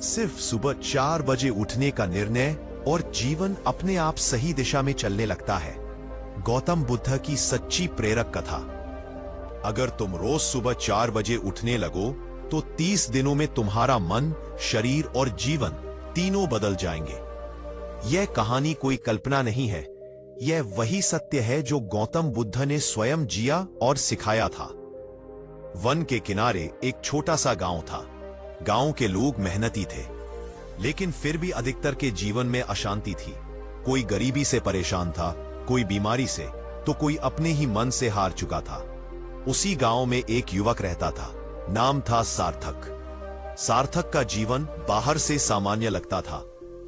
सिर्फ सुबह 4 बजे उठने का निर्णय और जीवन अपने आप सही दिशा में चलने लगता है। गौतम बुद्ध की सच्ची प्रेरक कथा। अगर तुम रोज सुबह 4 बजे उठने लगो तो 30 दिनों में तुम्हारा मन, शरीर और जीवन तीनों बदल जाएंगे। यह कहानी कोई कल्पना नहीं है, यह वही सत्य है जो गौतम बुद्ध ने स्वयं जिया और सिखाया था। वन के किनारे एक छोटा सा गांव था। गांव के लोग मेहनती थे, लेकिन फिर भी अधिकतर के जीवन में अशांति थी। कोई गरीबी से परेशान था, कोई बीमारी से, तो कोई अपने ही मन से हार चुका था। उसी गांव में एक युवक रहता था, नाम था सार्थक। सार्थक का जीवन बाहर से सामान्य लगता था,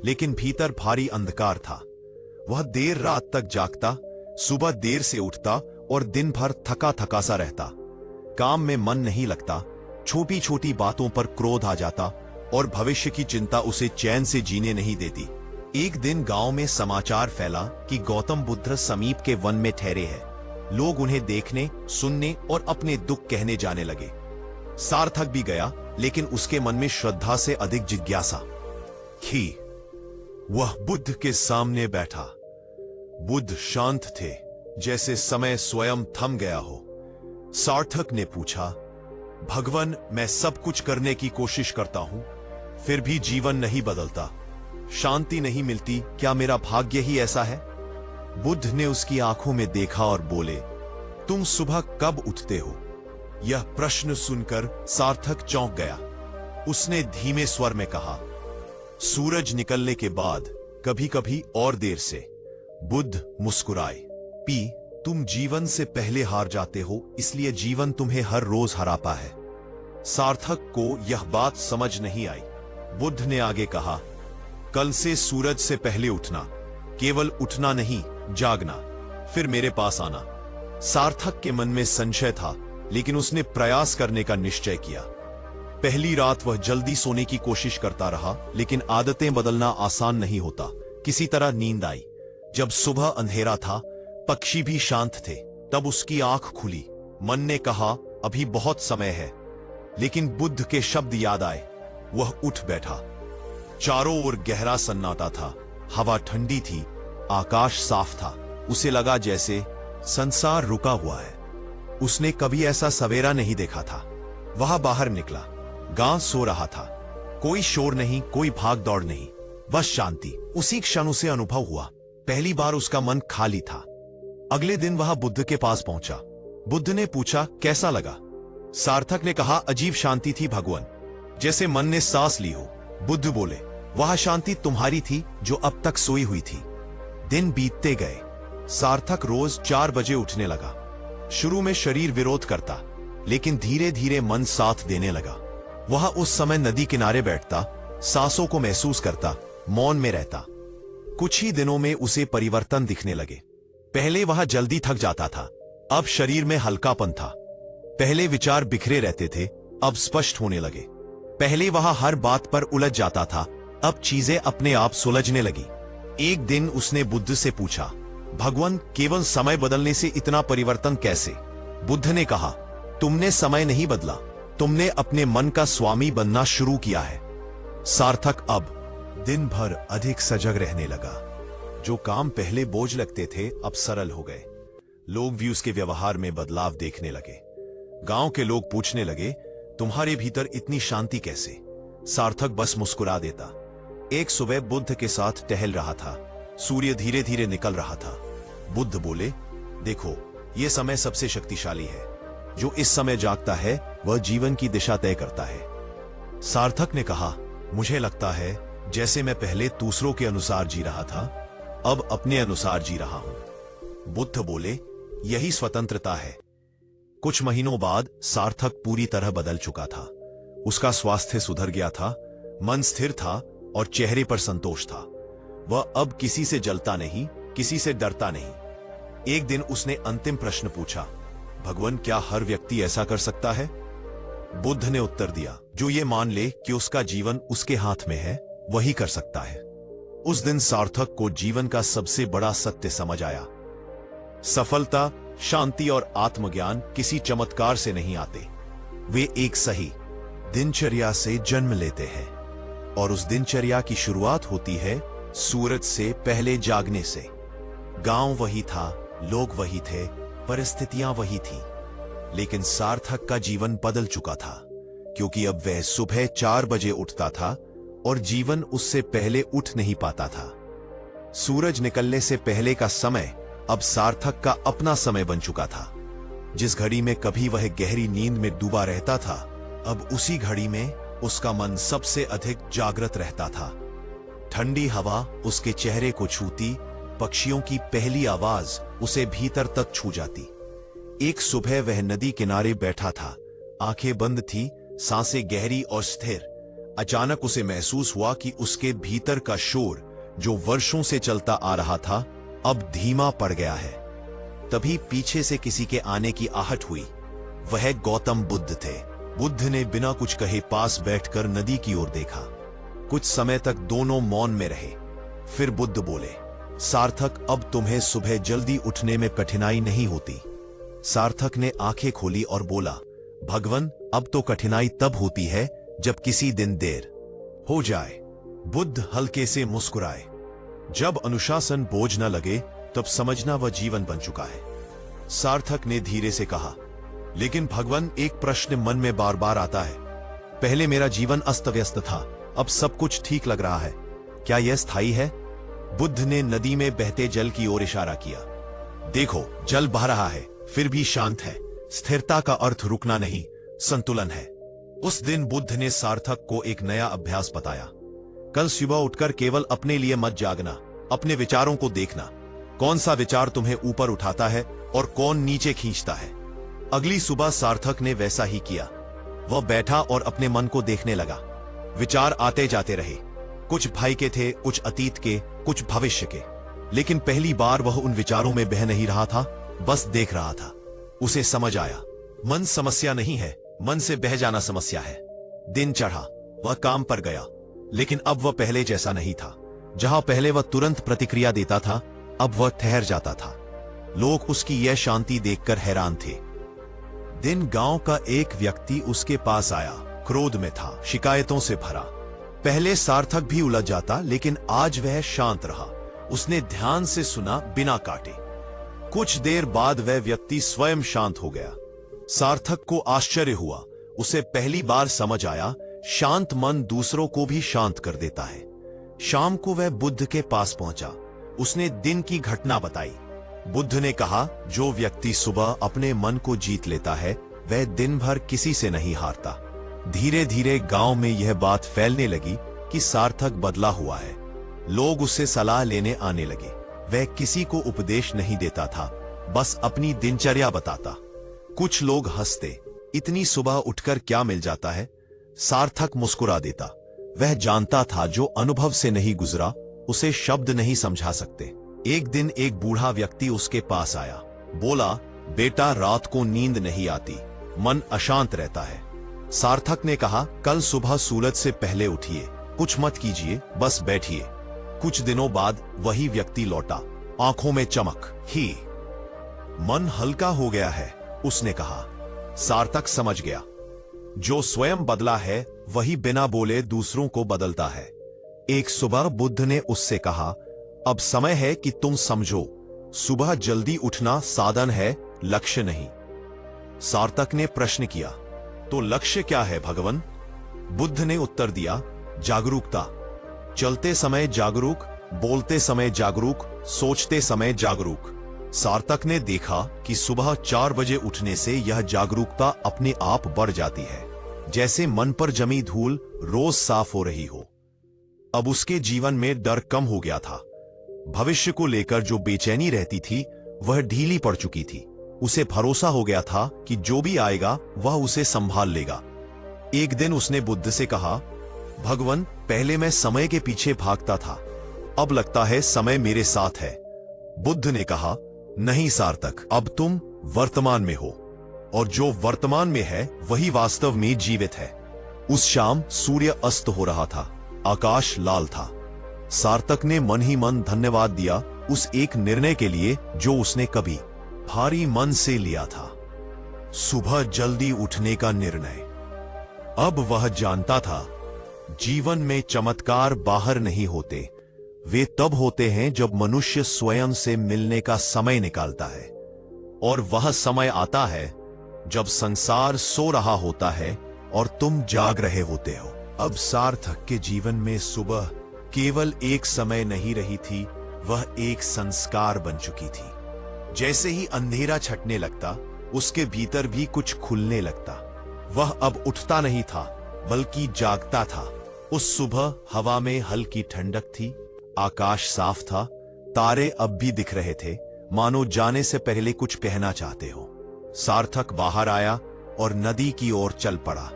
लेकिन भीतर भारी अंधकार था। वह देर रात तक जागता, सुबह देर से उठता और दिन भर थका थका सा रहता। काम में मन नहीं लगता, छोटी छोटी बातों पर क्रोध आ जाता और भविष्य की चिंता उसे चैन से जीने नहीं देती। एक दिन गांव में समाचार फैला कि गौतम बुद्ध समीप के वन में ठहरे हैं। लोग उन्हें देखने, सुनने और अपने दुख कहने जाने लगे। सार्थक भी गया, लेकिन उसके मन में श्रद्धा से अधिक जिज्ञासा थी। वह बुद्ध के सामने बैठा। बुद्ध शांत थे, जैसे समय स्वयं थम गया हो। सार्थक ने पूछा, भगवान, मैं सब कुछ करने की कोशिश करता हूं, फिर भी जीवन नहीं बदलता, शांति नहीं मिलती, क्या मेरा भाग्य ही ऐसा है? बुद्ध ने उसकी आंखों में देखा और बोले, तुम सुबह कब उठते हो? यह प्रश्न सुनकर सार्थक चौंक गया। उसने धीमे स्वर में कहा, सूरज निकलने के बाद, कभी कभी और देर से। बुद्ध मुस्कुराए, पी, तुम जीवन से पहले हार जाते हो, इसलिए जीवन तुम्हें हर रोज हराता है। सार्थक को यह बात समझ नहीं आई। बुद्ध ने आगे कहा, कल से सूरज से पहले उठना, केवल उठना नहीं, जागना, फिर मेरे पास आना। सार्थक के मन में संशय था, लेकिन उसने प्रयास करने का निश्चय किया। पहली रात वह जल्दी सोने की कोशिश करता रहा, लेकिन आदतें बदलना आसान नहीं होता। किसी तरह नींद आई। जब सुबह अंधेरा था, पक्षी भी शांत थे, तब उसकी आंख खुली। मन ने कहा, अभी बहुत समय है, लेकिन बुद्ध के शब्द याद आए। वह उठ बैठा। चारों ओर गहरा सन्नाटा था, हवा ठंडी थी, आकाश साफ था। उसे लगा जैसे संसार रुका हुआ है। उसने कभी ऐसा सवेरा नहीं देखा था। वह बाहर निकला। गांव सो रहा था, कोई शोर नहीं, कोई भाग दौड़ नहीं, बस शांति। उसी क्षण उसे अनुभव हुआ, पहली बार उसका मन खाली था। अगले दिन वह बुद्ध के पास पहुंचा। बुद्ध ने पूछा, कैसा लगा? सार्थक ने कहा, अजीब शांति थी भगवान, जैसे मन ने सांस ली हो। बुद्ध बोले, वह शांति तुम्हारी थी जो अब तक सोई हुई थी। दिन बीतते गए। सार्थक रोज 4 बजे उठने लगा। शुरू में शरीर विरोध करता, लेकिन धीरे धीरे मन साथ देने लगा। वह उस समय नदी किनारे बैठता, सांसों को महसूस करता, मौन में रहता। कुछ ही दिनों में उसे परिवर्तन दिखने लगे। पहले वह जल्दी थक जाता था, अब शरीर में हल्कापन था। पहले विचार बिखरे रहते थे, अब स्पष्ट होने लगे। पहले वह हर बात पर उलझ जाता था, अब चीजें अपने आप सुलझने लगी। एक दिन उसने बुद्ध से पूछा, भगवान, केवल समय बदलने से इतना परिवर्तन कैसे? बुद्ध ने कहा, तुमने समय नहीं बदला, तुमने अपने मन का स्वामी बनना शुरू किया है। सार्थक अब दिन भर अधिक सजग रहने लगा। जो काम पहले बोझ लगते थे, अब सरल हो गए। लोग भी उसके व्यवहार में बदलाव देखने लगे। गांव के लोग पूछने लगे, तुम्हारे भीतर इतनी शांति कैसे? सार्थक बस मुस्कुरा देता। एक सुबह बुद्ध के साथ टहल रहा था। सूर्य धीरे धीरे निकल रहा था। बुद्ध बोले, देखो, यह समय सबसे शक्तिशाली है। जो इस समय जागता है, वह जीवन की दिशा तय करता है। सार्थक ने कहा, मुझे लगता है जैसे मैं पहले दूसरों के अनुसार जी रहा था, अब अपने अनुसार जी रहा हूं। बुद्ध बोले, यही स्वतंत्रता है। कुछ महीनों बाद सार्थक पूरी तरह बदल चुका था। उसका स्वास्थ्य सुधर गया था, मन स्थिर था और चेहरे पर संतोष था। वह अब किसी से जलता नहीं, किसी से डरता नहीं। एक दिन उसने अंतिम प्रश्न पूछा, भगवान, क्या हर व्यक्ति ऐसा कर सकता है? बुद्ध ने उत्तर दिया, जो ये मान ले कि उसका जीवन उसके हाथ में है, वही कर सकता है। उस दिन सार्थक को जीवन का सबसे बड़ा सत्य समझ आया। सफलता, शांति और आत्मज्ञान किसी चमत्कार से नहीं आते, वे एक सही दिनचर्या से जन्म लेते हैं। और उस दिनचर्या की शुरुआत होती है सूरज से पहले जागने से। गांव वही था, लोग वही थे, परिस्थितियां वही थी, लेकिन सार्थक का जीवन बदल चुका था, क्योंकि अब वह सुबह 4 बजे उठता था और जीवन उससे पहले उठ नहीं पाता था। सूरज निकलने से पहले का समय अब सार्थक का अपना समय बन चुका था। जिस घड़ी में कभी वह गहरी नींद में डूबा रहता था, अब उसी घड़ी में उसका मन सबसे अधिक जागृत रहता था। ठंडी हवा उसके चेहरे को छूती, पक्षियों की पहली आवाज उसे भीतर तक छू जाती। एक सुबह वह नदी किनारे बैठा था, आंखें बंद थी, सांसें गहरी और स्थिर। अचानक उसे महसूस हुआ कि उसके भीतर का शोर, जो वर्षों से चलता आ रहा था, अब धीमा पड़ गया है। तभी पीछे से किसी के आने की आहट हुई। वह गौतम बुद्ध थे। बुद्ध ने बिना कुछ कहे पास बैठकर नदी की ओर देखा। कुछ समय तक दोनों मौन में रहे। फिर बुद्ध बोले, सार्थक, अब तुम्हें सुबह जल्दी उठने में कठिनाई नहीं होती। सार्थक ने आंखें खोली और बोला, भगवन, अब तो कठिनाई तब होती है जब किसी दिन देर हो जाए। बुद्ध हल्के से मुस्कुराए। जब अनुशासन बोझ न लगे तब समझना वह जीवन बन चुका है। सार्थक ने धीरे से कहा, लेकिन भगवान, एक प्रश्न मन में बार बार आता है। पहले मेरा जीवन अस्त व्यस्त था, अब सब कुछ ठीक लग रहा है। क्या यह स्थायी है? बुद्ध ने नदी में बहते जल की ओर इशारा किया। देखो, जल बह रहा है, फिर भी शांत है। स्थिरता का अर्थ रुकना नहीं, संतुलन है। उस दिन बुद्ध ने सार्थक को एक नया अभ्यास बताया। कल सुबह उठकर केवल अपने लिए मत जागना, अपने विचारों को देखना। कौन सा विचार तुम्हें ऊपर उठाता है और कौन नीचे खींचता है। अगली सुबह सार्थक ने वैसा ही किया। वह बैठा और अपने मन को देखने लगा। विचार आते जाते रहे। कुछ भय के थे, कुछ अतीत के, कुछ भविष्य के। लेकिन पहली बार वह उन विचारों में बह नहीं रहा था, बस देख रहा था। उसे समझ आया, मन समस्या नहीं है, मन से बह जाना समस्या है। दिन चढ़ा, वह काम पर गया, लेकिन अब वह पहले जैसा नहीं था। जहां पहले वह तुरंत प्रतिक्रिया देता था, अब वह ठहर जाता था। लोग उसकी यह शांति देखकर हैरान थे। दिन गांव का एक व्यक्ति उसके पास आया, क्रोध में था, शिकायतों से भरा। पहले सार्थक भी उलझ जाता, लेकिन आज वह शांत रहा। उसने ध्यान से सुना, बिना काटे। कुछ देर बाद वह व्यक्ति स्वयं शांत हो गया। सार्थक को आश्चर्य हुआ। उसे पहली बार समझ आया, शांत मन दूसरों को भी शांत कर देता है। शाम को वह बुद्ध के पास पहुंचा। उसने दिन की घटना बताई। बुद्ध ने कहा, जो व्यक्ति सुबह अपने मन को जीत लेता है, वह दिन भर किसी से नहीं हारता। धीरे धीरे गांव में यह बात फैलने लगी कि सार्थक बदला हुआ है। लोग उससे सलाह लेने आने लगे। वह किसी को उपदेश नहीं देता था, बस अपनी दिनचर्या बताता। कुछ लोग हंसते, इतनी सुबह उठकर क्या मिल जाता है। सार्थक मुस्कुरा देता। वह जानता था, जो अनुभव से नहीं गुजरा उसे शब्द नहीं समझा सकते। एक दिन एक बूढ़ा व्यक्ति उसके पास आया। बोला, बेटा, रात को नींद नहीं आती, मन अशांत रहता है। सार्थक ने कहा, कल सुबह सूरज से पहले उठिए, कुछ मत कीजिए, बस बैठिए। कुछ दिनों बाद वही व्यक्ति लौटा, आंखों में चमक ही। मन हल्का हो गया है, उसने कहा। सार्थक समझ गया, जो स्वयं बदला है वही बिना बोले दूसरों को बदलता है। एक सुबह बुद्ध ने उससे कहा, अब समय है कि तुम समझो, सुबह जल्दी उठना साधन है, लक्ष्य नहीं। सार्थक ने प्रश्न किया, तो लक्ष्य क्या है भगवान? बुद्ध ने उत्तर दिया, जागरूकता। चलते समय जागरूक, बोलते समय जागरूक, सोचते समय जागरूक। सार्थक ने देखा कि सुबह 4 बजे उठने से यह जागरूकता अपने आप बढ़ जाती है, जैसे मन पर जमी धूल रोज साफ हो रही हो। अब उसके जीवन में डर कम हो गया था। भविष्य को लेकर जो बेचैनी रहती थी, वह ढीली पड़ चुकी थी। उसे भरोसा हो गया था कि जो भी आएगा वह उसे संभाल लेगा। एक दिन उसने बुद्ध से कहा, भगवान, पहले मैं समय के पीछे भागता था, अब लगता है समय मेरे साथ है। बुद्ध ने कहा, नहीं सार्थक, अब तुम वर्तमान में हो, और जो वर्तमान में है वही वास्तव में जीवित है। उस शाम सूर्य अस्त हो रहा था, आकाश लाल था। सार्थक ने मन ही मन धन्यवाद दिया उस एक निर्णय के लिए जो उसने कभी भारी मन से लिया था, सुबह जल्दी उठने का निर्णय। अब वह जानता था, जीवन में चमत्कार बाहर नहीं होते, वे तब होते हैं जब मनुष्य स्वयं से मिलने का समय निकालता है। और वह समय आता है जब संसार सो रहा होता है और तुम जाग रहे होते हो। अब सार्थक के जीवन में सुबह केवल एक समय नहीं रही थी, वह एक संस्कार बन चुकी थी। जैसे ही अंधेरा छटने लगता, उसके भीतर भी कुछ खुलने लगता। वह अब उठता नहीं था, बल्कि जागता था। उस सुबह हवा में हल्की ठंडक थी, आकाश साफ था, तारे अब भी दिख रहे थे, मानो जाने से पहले कुछ कहना चाहते हो। सार्थक बाहर आया और नदी की ओर चल पड़ा।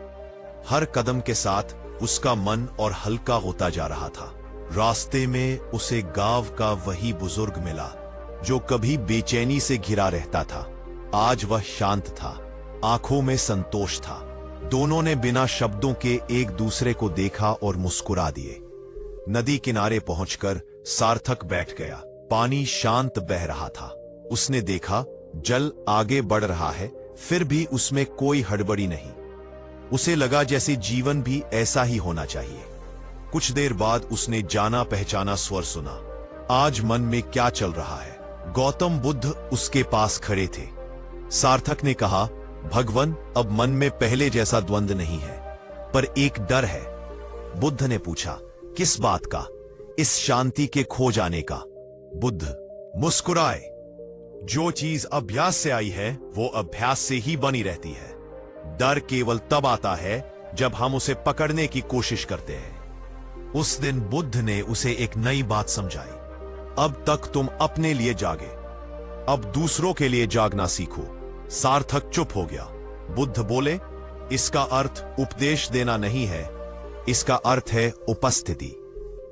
हर कदम के साथ उसका मन और हल्का होता जा रहा था। रास्ते में उसे गांव का वही बुजुर्ग मिला जो कभी बेचैनी से घिरा रहता था। आज वह शांत था, आंखों में संतोष था। दोनों ने बिना शब्दों के एक दूसरे को देखा और मुस्कुरा दिए। नदी किनारे पहुंचकर सार्थक बैठ गया। पानी शांत बह रहा था। उसने देखा जल आगे बढ़ रहा है, फिर भी उसमें कोई हड़बड़ी नहीं। उसे लगा जैसे जीवन भी ऐसा ही होना चाहिए। कुछ देर बाद उसने जाना पहचाना स्वर सुना। आज मन में क्या चल रहा है? गौतम बुद्ध उसके पास खड़े थे। सार्थक ने कहा, भगवन, अब मन में पहले जैसा द्वंद्व नहीं है, पर एक डर है। बुद्ध ने पूछा, किस बात का? इस शांति के खो जाने का। बुद्ध मुस्कुराए। जो चीज अभ्यास से आई है वो अभ्यास से ही बनी रहती है। डर केवल तब आता है जब हम उसे पकड़ने की कोशिश करते हैं। उस दिन बुद्ध ने उसे एक नई बात समझाई। अब तक तुम अपने लिए जागे, अब दूसरों के लिए जागना सीखो। सार्थक चुप हो गया। बुद्ध बोले, इसका अर्थ उपदेश देना नहीं है, इसका अर्थ है उपस्थिति।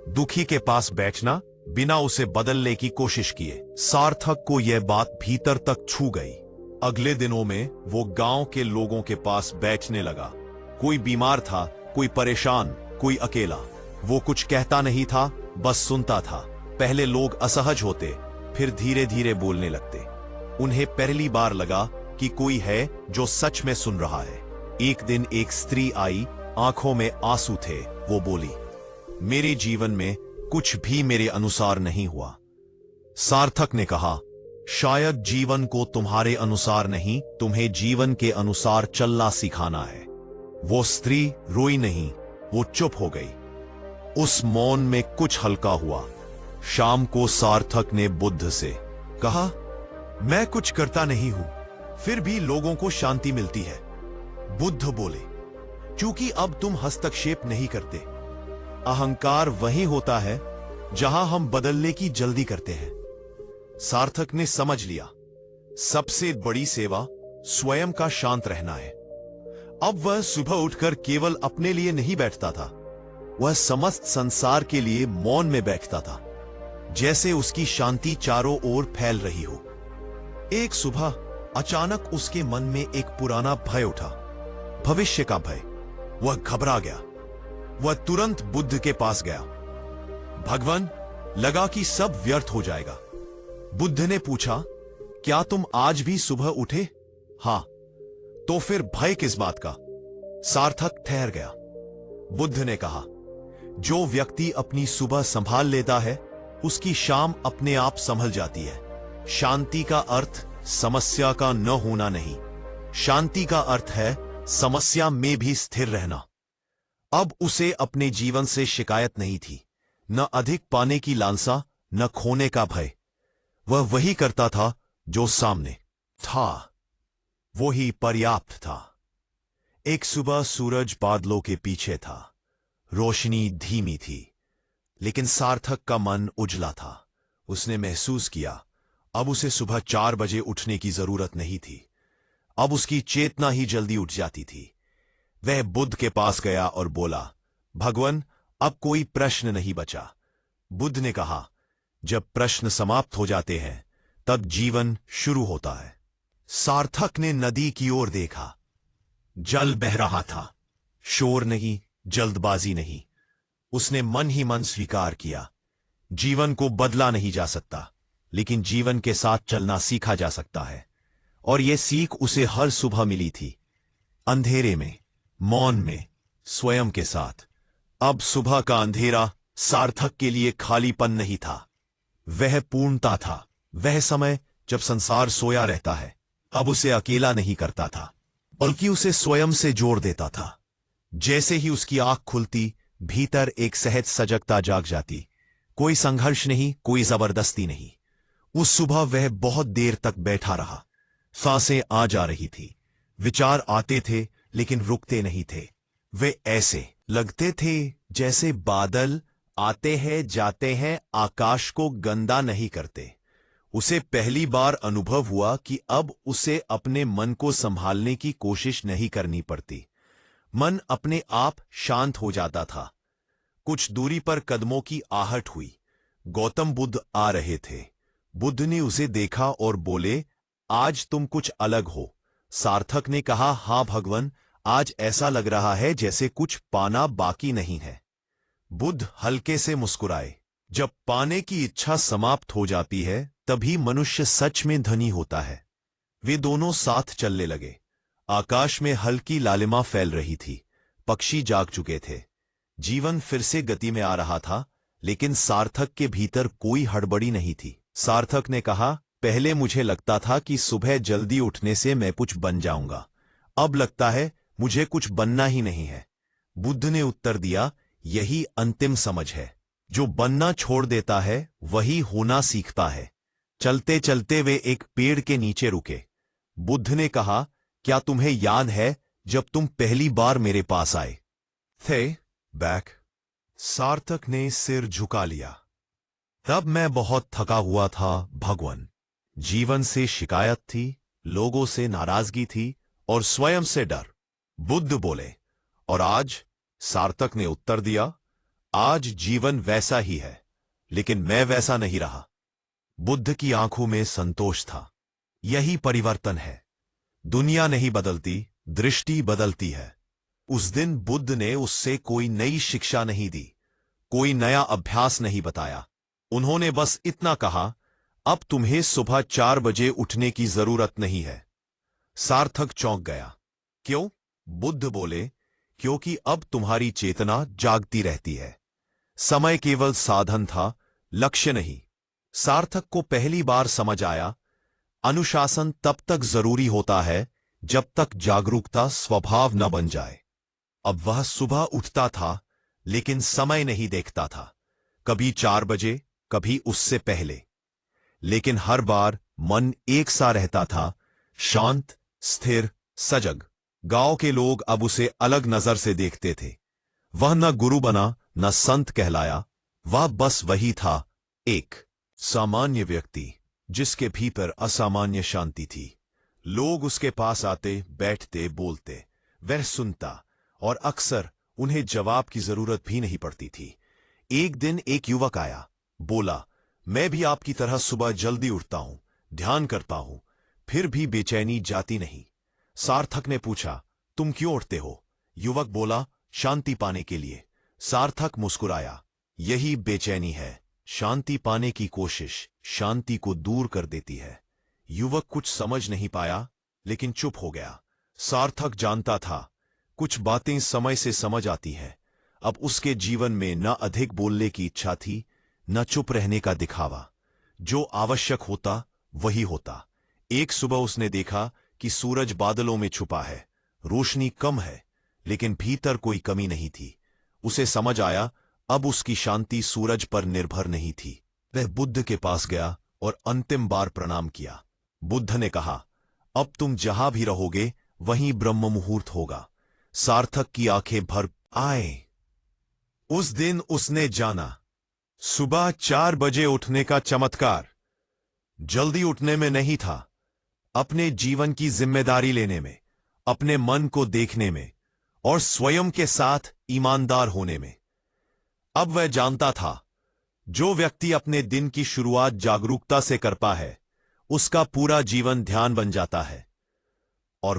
दुखी के पास बैठना बिना उसे बदलने की कोशिश किए। सार्थक को यह बात भीतर तक छू गई। अगले दिनों में वो गांव के लोगों के पास बैठने लगा। कोई बीमार था, कोई परेशान, कोई अकेला। वो कुछ कहता नहीं था, बस सुनता था। पहले लोग असहज होते, फिर धीरे धीरे बोलने लगते। उन्हें पहली बार लगा कि कोई है जो सच में सुन रहा है। एक दिन एक स्त्री आई, आंखों में आंसू थे। वो बोली, मेरे जीवन में कुछ भी मेरे अनुसार नहीं हुआ। सार्थक ने कहा, शायद जीवन को तुम्हारे अनुसार नहीं, तुम्हें जीवन के अनुसार चलना सिखाना है। वो स्त्री रोई नहीं, वो चुप हो गई। उस मौन में कुछ हल्का हुआ। शाम को सार्थक ने बुद्ध से कहा, मैं कुछ करता नहीं हूं, फिर भी लोगों को शांति मिलती है। बुद्ध बोले, क्योंकि अब तुम हस्तक्षेप नहीं करते। अहंकार वही होता है जहां हम बदलने की जल्दी करते हैं। सार्थक ने समझ लिया, सबसे बड़ी सेवा स्वयं का शांत रहना है। अब वह सुबह उठकर केवल अपने लिए नहीं बैठता था, वह समस्त संसार के लिए मौन में बैठता था, जैसे उसकी शांति चारों ओर फैल रही हो। एक सुबह अचानक उसके मन में एक पुराना भय उठा, भविष्य का भय। वह घबरा गया। वह तुरंत बुद्ध के पास गया। भगवान, लगा कि सब व्यर्थ हो जाएगा। बुद्ध ने पूछा, क्या तुम आज भी सुबह उठे? हां। तो फिर भय किस बात का? सार्थक ठहर गया। बुद्ध ने कहा, जो व्यक्ति अपनी सुबह संभाल लेता है, उसकी शाम अपने आप संभल जाती है। शांति का अर्थ समस्या का न होना नहीं, शांति का अर्थ है समस्या में भी स्थिर रहना। अब उसे अपने जीवन से शिकायत नहीं थी, न अधिक पाने की लालसा, न खोने का भय। वह वही करता था जो सामने था, वही पर्याप्त था। एक सुबह सूरज बादलों के पीछे था, रोशनी धीमी थी, लेकिन सार्थक का मन उजला था। उसने महसूस किया, अब उसे सुबह 4 बजे उठने की जरूरत नहीं थी। अब उसकी चेतना ही जल्दी उठ जाती थी। वह बुद्ध के पास गया और बोला, भगवान, अब कोई प्रश्न नहीं बचा। बुद्ध ने कहा, जब प्रश्न समाप्त हो जाते हैं तब जीवन शुरू होता है। सार्थक ने नदी की ओर देखा। जल बह रहा था, शोर नहीं, जल्दबाजी नहीं। उसने मन ही मन स्वीकार किया, जीवन को बदला नहीं जा सकता, लेकिन जीवन के साथ चलना सीखा जा सकता है। और यह सीख उसे हर सुबह मिली थी, अंधेरे में, मौन में, स्वयं के साथ। अब सुबह का अंधेरा सार्थक के लिए खालीपन नहीं था, वह पूर्णता था। वह समय जब संसार सोया रहता है, अब उसे अकेला नहीं करता था, बल्कि उसे स्वयं से जोड़ देता था। जैसे ही उसकी आंख खुलती, भीतर एक सहज सजगता जाग जाती। कोई संघर्ष नहीं, कोई जबरदस्ती नहीं। उस सुबह वह बहुत देर तक बैठा रहा। सांसें आ जा रही थी, विचार आते थे लेकिन रुकते नहीं थे। वे ऐसे लगते थे जैसे बादल आते हैं जाते हैं, आकाश को गंदा नहीं करते। उसे पहली बार अनुभव हुआ कि अब उसे अपने मन को संभालने की कोशिश नहीं करनी पड़ती। मन अपने आप शांत हो जाता था। कुछ दूरी पर कदमों की आहट हुई। गौतम बुद्ध आ रहे थे। बुद्ध ने उसे देखा और बोले, आज तुम कुछ अलग हो। सार्थक ने कहा, हां भगवान, आज ऐसा लग रहा है जैसे कुछ पाना बाकी नहीं है। बुद्ध हल्के से मुस्कुराए। जब पाने की इच्छा समाप्त हो जाती है, तभी मनुष्य सच में धनी होता है। वे दोनों साथ चलने लगे। आकाश में हल्की लालिमा फैल रही थी। पक्षी जाग चुके थे। जीवन फिर से गति में आ रहा था, लेकिन सार्थक के भीतर कोई हड़बड़ी नहीं थी। सार्थक ने कहा, पहले मुझे लगता था कि सुबह जल्दी उठने से मैं कुछ बन जाऊंगा। अब लगता है मुझे कुछ बनना ही नहीं है। बुद्ध ने उत्तर दिया, यही अंतिम समझ है। जो बनना छोड़ देता है वही होना सीखता है। चलते चलते वे एक पेड़ के नीचे रुके। बुद्ध ने कहा, क्या तुम्हें याद है जब तुम पहली बार मेरे पास आए थे? बैक। सार्थक ने सिर झुका लिया। तब मैं बहुत थका हुआ था भगवान। जीवन से शिकायत थी, लोगों से नाराजगी थी और स्वयं से डर। बुद्ध बोले, और आज? सार्थक ने उत्तर दिया, आज जीवन वैसा ही है, लेकिन मैं वैसा नहीं रहा। बुद्ध की आंखों में संतोष था। यही परिवर्तन है। दुनिया नहीं बदलती, दृष्टि बदलती है। उस दिन बुद्ध ने उससे कोई नई शिक्षा नहीं दी, कोई नया अभ्यास नहीं बताया। उन्होंने बस इतना कहा, अब तुम्हें सुबह 4 बजे उठने की जरूरत नहीं है। सार्थक चौंक गया। क्यों? बुद्ध बोले, क्योंकि अब तुम्हारी चेतना जागती रहती है। समय केवल साधन था, लक्ष्य नहीं। सार्थक को पहली बार समझ आया, अनुशासन तब तक जरूरी होता है जब तक जागरूकता स्वभाव न बन जाए। अब वह सुबह उठता था, लेकिन समय नहीं देखता था। कभी 4 बजे, कभी उससे पहले, लेकिन हर बार मन एक सा रहता था, शांत, स्थिर, सजग। गांव के लोग अब उसे अलग नजर से देखते थे। वह न गुरु बना, न संत कहलाया। वह बस वही था, एक सामान्य व्यक्ति जिसके भीतर असामान्य शांति थी। लोग उसके पास आते, बैठते, बोलते। वह सुनता और अक्सर उन्हें जवाब की जरूरत भी नहीं पड़ती थी। एक दिन एक युवक आया, बोला, मैं भी आपकी तरह सुबह जल्दी उठता हूं, ध्यान करता हूं, फिर भी बेचैनी जाती नहीं। सार्थक ने पूछा, तुम क्यों उठते हो? युवक बोला, शांति पाने के लिए। सार्थक मुस्कुराया, यही बेचैनी है। शांति पाने की कोशिश शांति को दूर कर देती है। युवक कुछ समझ नहीं पाया, लेकिन चुप हो गया। सार्थक जानता था, कुछ बातें समय से समझ आती हैं। अब उसके जीवन में न अधिक बोलने की इच्छा थी, न चुप रहने का दिखावा। जो आवश्यक होता वही होता। एक सुबह उसने देखा कि सूरज बादलों में छुपा है। रोशनी कम है, लेकिन भीतर कोई कमी नहीं थी। उसे समझ आया, अब उसकी शांति सूरज पर निर्भर नहीं थी। वह बुद्ध के पास गया और अंतिम बार प्रणाम किया। बुद्ध ने कहा, अब तुम जहां भी रहोगे वहीं ब्रह्म मुहूर्त होगा। सार्थक की आंखें भर आए। उस दिन उसने जाना, सुबह 4 बजे उठने का चमत्कार जल्दी उठने में नहीं था, अपने जीवन की जिम्मेदारी लेने में, अपने मन को देखने में और स्वयं के साथ ईमानदार होने में। अब वह जानता था, जो व्यक्ति अपने दिन की शुरुआत जागरूकता से करता है, उसका पूरा जीवन ध्यान बन जाता है। और